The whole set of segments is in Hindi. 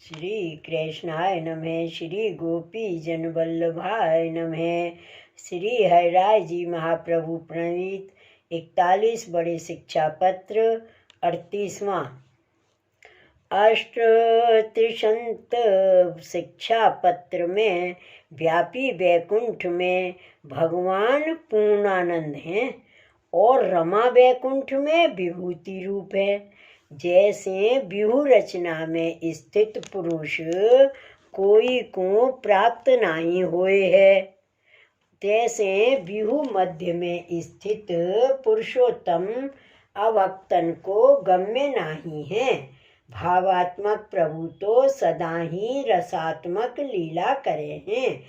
श्री कृष्णाय नमः। श्री गोपी जन वल्लभाय नमः। श्री हरिराय जी महाप्रभु प्रणीत 41 बड़े शिक्षा पत्र 38वां अष्ट त्रिशंत शिक्षा पत्र में व्यापी वैकुंठ में भगवान पूर्णानंद हैं और रमा वैकुंठ में विभूति रूप है। जैसे विभु रचना में स्थित पुरुष कोई को प्राप्त नहीं होए है, तैसे विभु मध्य में स्थित पुरुषोत्तम अभक्तन को गम्य नहीं है। भावात्मक प्रभु तो सदा ही रसात्मक लीला करे हैं,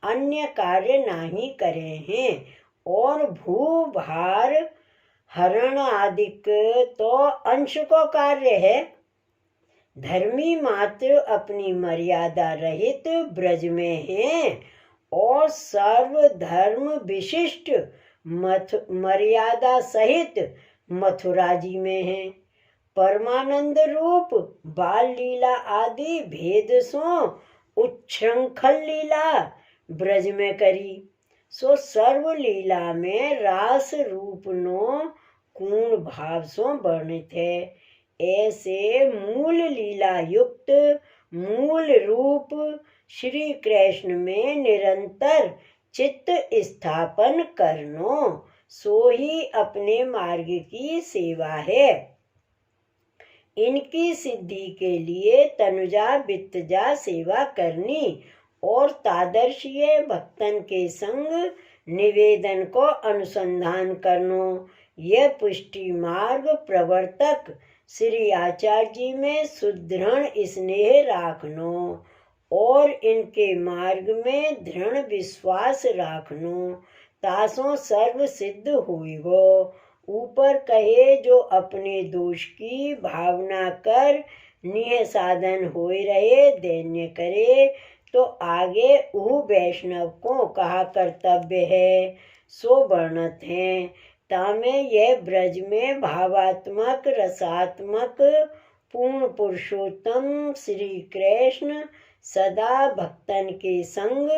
अन्य कार्य नहीं करे हैं, और भू भार हरण आदिक तो अंश को कार्य है। धर्मी मात्र अपनी मर्यादा रहित ब्रज में हैं और सर्व धर्म विशिष्ट मर्यादा सहित मथुरा जी में हैं। परमानंद रूप बाल लीला आदि भेद सो उच्छृंखल लीला ब्रज में करी, सो सर्व लीला में रास रूप नो पूर्ण भाव सो वर्णित है। ऐसे मूल लीला युक्त मूल रूप श्री कृष्ण में निरंतर चित्त स्थापन करनो, सो ही अपने मार्ग की सेवा है। इनकी सिद्धि के लिए तनुजा वित्तजा सेवा करनी और तादर्शीय भक्तन के संग निवेदन को अनुसंधान करनो, यह पुष्टि मार्ग प्रवर्तक श्री आचार्य जी में सुदृढ़ स्नेह राखनो और इनके मार्ग में दृढ़ विश्वास राखनो, तासों सर्व सिद्ध हुईगो। ऊपर कहे जो अपने दोष की भावना कर निह साधन होए रहे दैन्य करे, तो आगे ऊ वैष्णव को कहा कर्तव्य है सो वर्णत हैं। तामे यह ब्रज में भावात्मक रसात्मक पूर्ण पुरुषोत्तम श्री कृष्ण सदा भक्तन के संग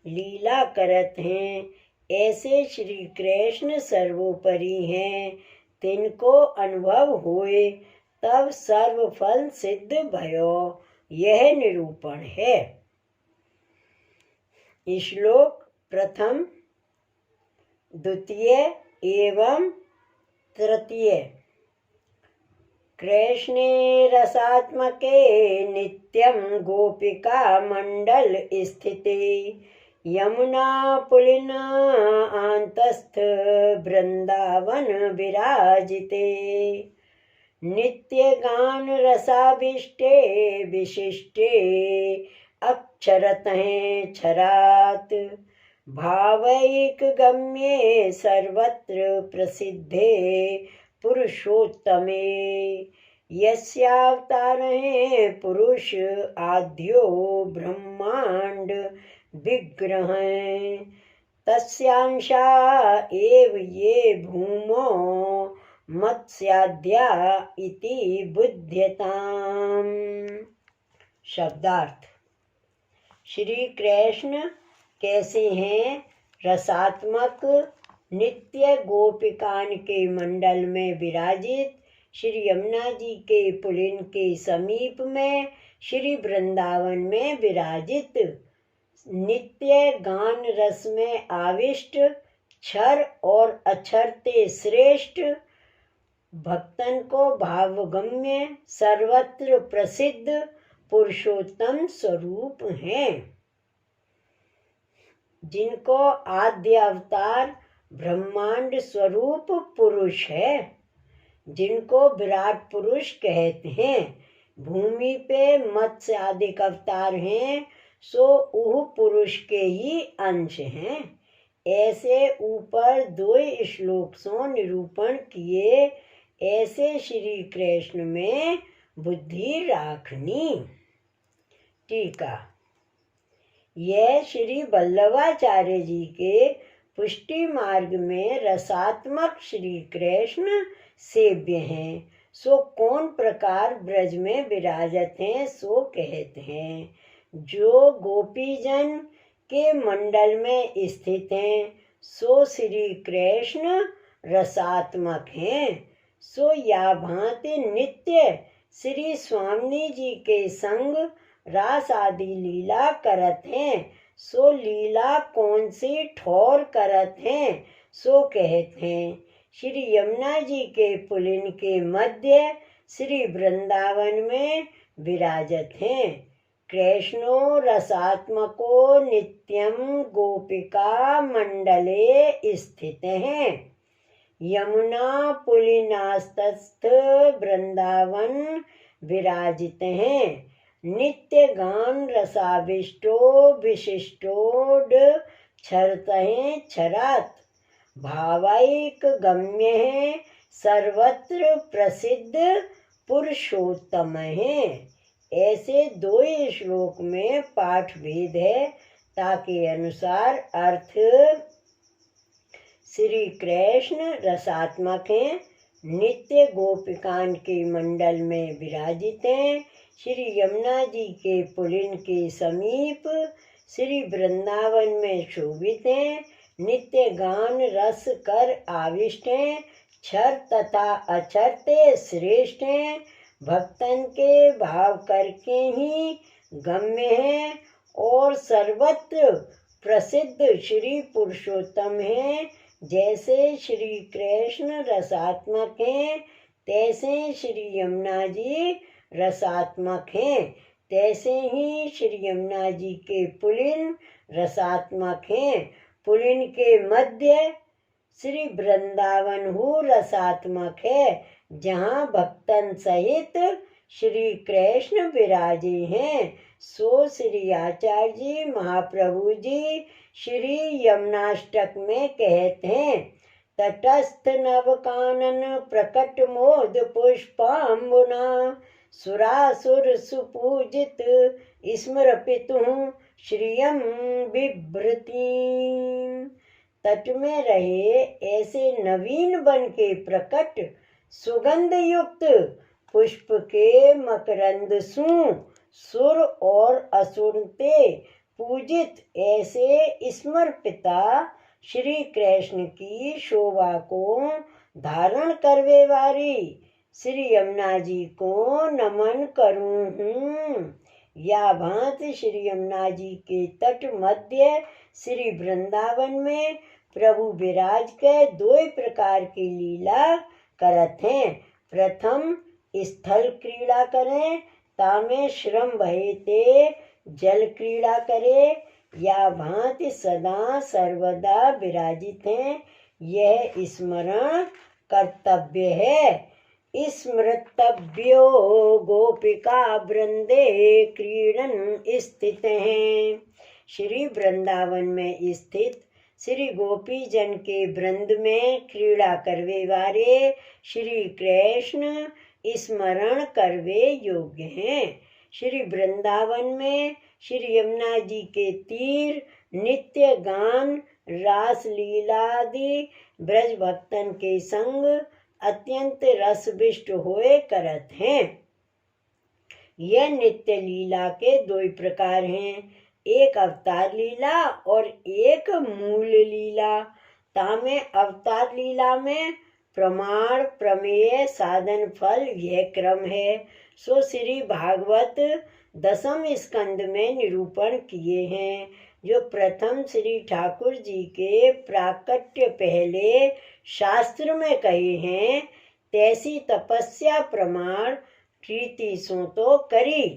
लीला करत हैं। ऐसे श्री कृष्ण सर्वोपरि हैं, तिनको अनुभव होए तब सर्व फल सिद्ध भयो, यह निरूपण है। श्लोक प्रथम द्वितीय एवं तृतीय। कृष्णे रसात्मके नित्यं गोपिका मंडल स्थिते, यमुना पुलिन आंतस्थ वृंदावन विराजिते, नित्य गान रसाभिष्टे विशिष्टे अक्षरत हैं छरात, भावैक गम्ये सर्वत्र प्रसिद्धे पुरुषोत्तमे, यस्यावतार हैं पुरुष आद्यो ब्रह्मांड विग्रह, तस्यांशा एव ये भूमो मत्स्याद्या इति बुध्यताम्। शब्दार्थ। श्री कृष्ण कैसे हैं? रसात्मक नित्य गोपिकान के मंडल में विराजित, श्री यमुना जी के पुलिन के समीप में श्री वृंदावन में विराजित, नित्य गान रस में आविष्ट, क्षर और अक्षरते श्रेष्ठ, भक्तन को भावगम्य सर्वत्र प्रसिद्ध पुरुषोत्तम स्वरूप हैं, जिनको आद्य अवतार ब्रह्मांड स्वरूप पुरुष है, जिनको विराट पुरुष कहते हैं। भूमि पे मत्स्य आदि अवतार हैं, सो उह पुरुष के ही अंश हैं। ऐसे ऊपर 2 श्लोक सो निरूपण किए। ऐसे श्री कृष्ण में बुद्धि राखनी। टीका। यह श्री वल्लभाचार्य जी के पुष्टि मार्ग में रसात्मक श्री कृष्ण सेव्य हैं। सो कौन प्रकार ब्रज में विराजत हैं सो कहते हैं। जो गोपीजन के मंडल में स्थित हैं सो श्री कृष्ण रसात्मक हैं। सो या भांति नित्य श्री स्वामी जी के संग रास आदि लीला करत हैं। सो लीला कौन सी ठोर करत हैं सो कहते हैं। श्री यमुना जी के पुलिन के मध्य श्री वृंदावन में विराजत हैं। कृष्णो रसात्मको नित्यम गोपिका मंडले स्थित हैं। यमुना पुलिनास्तस्थ वृंदावन विराजित हैं। नित्य गान रसाविष्टो विशिष्टोड छरतहें छरात भावैक गम्य है सर्वत्र प्रसिद्ध पुरुषोत्तम है। ऐसे दो ही श्लोक में पाठ भेद है। ताके अनुसार अर्थ श्री कृष्ण रसात्मक हैं, नित्य गोपिकान के मंडल में विराजित हैं, श्री यमुना जी के पुलिन के समीप श्री वृंदावन में शोभित हैं, नित्य गान रस कर आविष्ट हैं, क्षर तथा अक्षरते श्रेष्ठ हैं, भक्तन के भाव करके ही गम्य हैं और सर्वत्र प्रसिद्ध श्री पुरुषोत्तम हैं। जैसे श्री कृष्ण रसात्मक हैं तैसे श्री यमुना जी रसात्मक हैं, तैसे ही श्री यमुना जी के पुलिन रसात्मक हैं। पुलिन के मध्य श्री वृंदावन हु रसात्मक है, जहाँ भक्तन सहित श्री कृष्ण विराजे हैं। सो श्री आचार्य जी महाप्रभु जी श्री यमुनाष्टक में कहते हैं, तटस्थ नव कानन प्रकट मोद पुष्पाम्बुना सुरासुर सुपूजित स्मरपितु श्रियम बिभ्रती। तट में रहे ऐसे नवीन बन के प्रकट सुगंध युक्त पुष्प के मकरंद सुर और असुरते पूजित ऐसे स्मर्पिता श्री कृष्ण की शोभा को धारण करवे वाली श्री यमुना जी को नमन करूं हूँ। या भांति श्री यमुना जी के तट मध्य श्री वृंदावन में प्रभु विराज के दो प्रकार की लीला करत हैं। प्रथम स्थल क्रीड़ा करें, तामे श्रम भयते जल क्रीड़ा करे। या भांति सदा सर्वदा विराजित हैं, यह स्मरण कर्तव्य है। स्मृतव्यो गोपिका वृंदे क्रीड़न स्थित हैं। श्री वृंदावन में स्थित श्री गोपी जन के वृंद में क्रीड़ा करवे वाले श्री कृष्ण स्मरण करवे योग्य हैं। श्री वृंदावन में श्री यमुना जी के तीर नित्य गान रास लीलादि ब्रज भक्तन के संग अत्यंत रसविष्ट होए करत हैं। यह नित्य लीला के दो प्रकार हैं, एक अवतार लीला और एक मूल लीला। तामे अवतार लीला में प्रमाण प्रमेय साधन फल यह क्रम है। सो श्री भागवत दसम स्कंद में निरूपण किए हैं, जो प्रथम श्री ठाकुर जी के प्राकट्य पहले शास्त्र में कहे हैं। तैसी तपस्या प्रमाण प्रीति सो तो करी,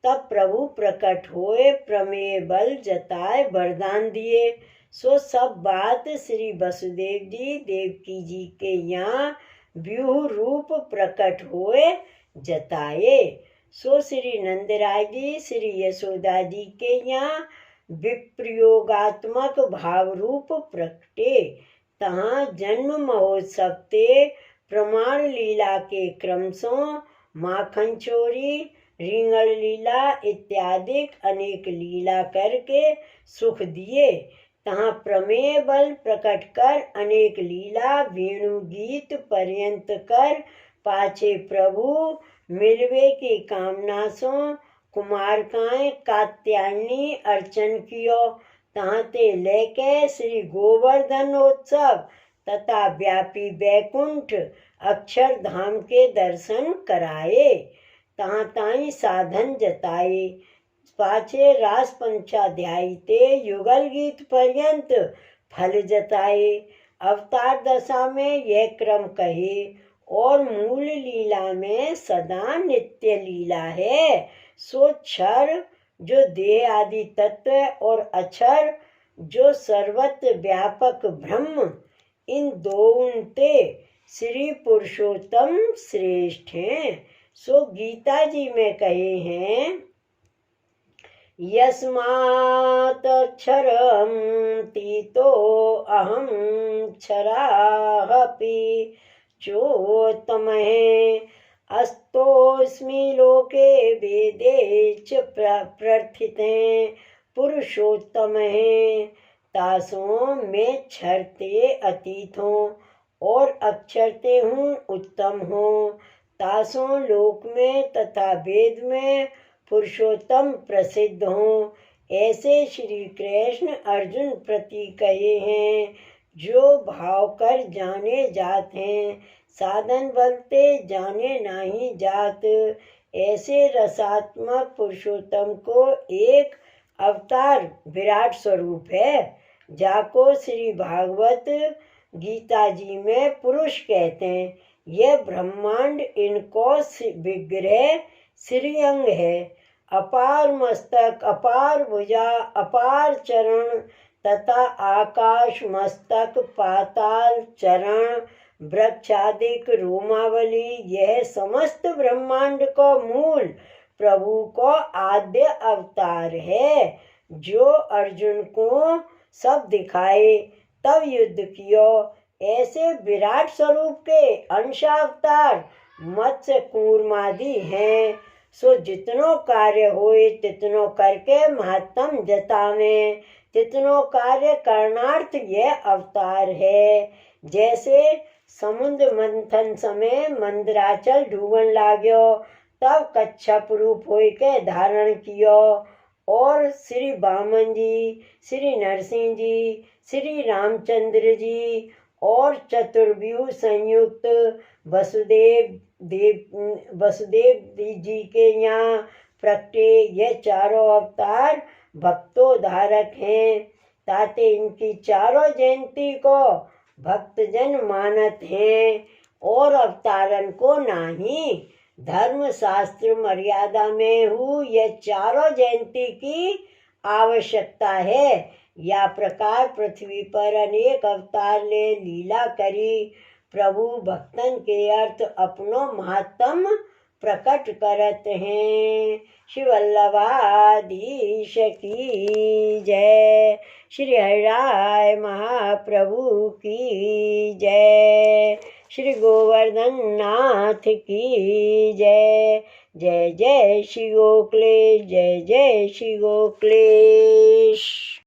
तब प्रभु प्रकट होए प्रमेय बल जताए वरदान दिए। सो सब बात श्री वसुदेव जी देवकी जी के यहाँ व्यूह रूप प्रकट होए जताए। सो श्री नंदराय जी श्री यशोदा जी के यहाँ विप्रयोगात्मक भाव रूप प्रकटे। तहाँ जन्म महोत्सव ते प्रमाण लीला के क्रम सो माखन चोरी रिंगण लीला इत्यादि अनेक लीला करके सुख दिए। तहाँ प्रमेय बल प्रकट कर अनेक लीला वेणु गीत पर्यंत कर पाछे प्रभु मिलवे की कामना सो कुमारकाएं कात्यायनी अर्चन कियो। ताहते लेके श्री गोवर्धनोत्सव तथा व्यापी बैकुंठ अक्षरधाम के दर्शन कराए। तहाँ ताई साधन जताए। पाछे रास पंचाध्यायी ते युगल गीत पर्यंत फल जताए। अवतार दशा में यह क्रम कहे और मूल लीला में सदा नित्य लीला है। सो क्षर जो देह आदि तत्व और अक्षर जो सर्वत्र व्यापक ब्रह्म, इन दोनों श्री पुरुषोत्तम श्रेष्ठ हैं। सो गीता जी में कहे हैं, यस्मात् क्षरम तीतो अहम क्षरापि चोत्तमः अस्तोऽस्मि लोके वेदे च प्रथिते पुरुषोत्तमः। तासों मैं क्षरते अतीत हूँ और अक्षरते हूँ उत्तम हूँ। तासों लोक में तथा वेद में पुरुषोत्तम प्रसिद्ध हूँ। ऐसे श्री कृष्ण अर्जुन प्रति कहे हैं, जो भाव कर जाने जात हैं, साधन बलते जाने नहीं जात। ऐसे रसात्मक पुरुषोत्तम को एक अवतार विराट स्वरूप है, जाको श्री भागवत गीता जी में पुरुष कहते हैं। यह ब्रह्मांड इनको विग्रह श्रीअंग है। अपार मस्तक, अपार भुजा, अपार चरण तथा आकाश मस्तक, पाताल चरण, वृक्षादिक रोमावली, यह समस्त ब्रह्मांड को मूल प्रभु को आद्य अवतार है, जो अर्जुन को सब दिखाए तब युद्ध कियो। ऐसे विराट स्वरूप के अंशावतार मत्स्य कूर्मादि हैं। सो जितनो कार्य होए तितनो करके महात्म जतावे। तितनो कार्य करनार्थ यह अवतार है। जैसे समुद्र मंथन समय मंदराचल डूबन लाग्यो, तब कच्छप रूप होय के धारण कियो। और श्री वामन जी, श्री नरसिंह जी, श्री रामचंद्र जी और चतुर्व्यूह संयुक्त वसुदेव जी के यहाँ प्रगटे यह चारों अवतार भक्तोद्धारक हैं। ताते इनकी चारों जयंती को भक्तजन मानत हैं और अवतारन को नहीं। धर्म शास्त्र मर्यादा में हूँ यह चारों जयंती की आवश्यकता है। या प्रकार पृथ्वी पर अनेक अवतार ले लीला करी। प्रभु भक्तन के अर्थ अपनो महात्म प्रकट करत हैं। श्री वल्लभाधीश की जय। श्री हरिराय महाप्रभु की जय। श्री गोवर्धन नाथ की जय। जय जय श्री गोखलेश, जय जय श्री गोखलेश।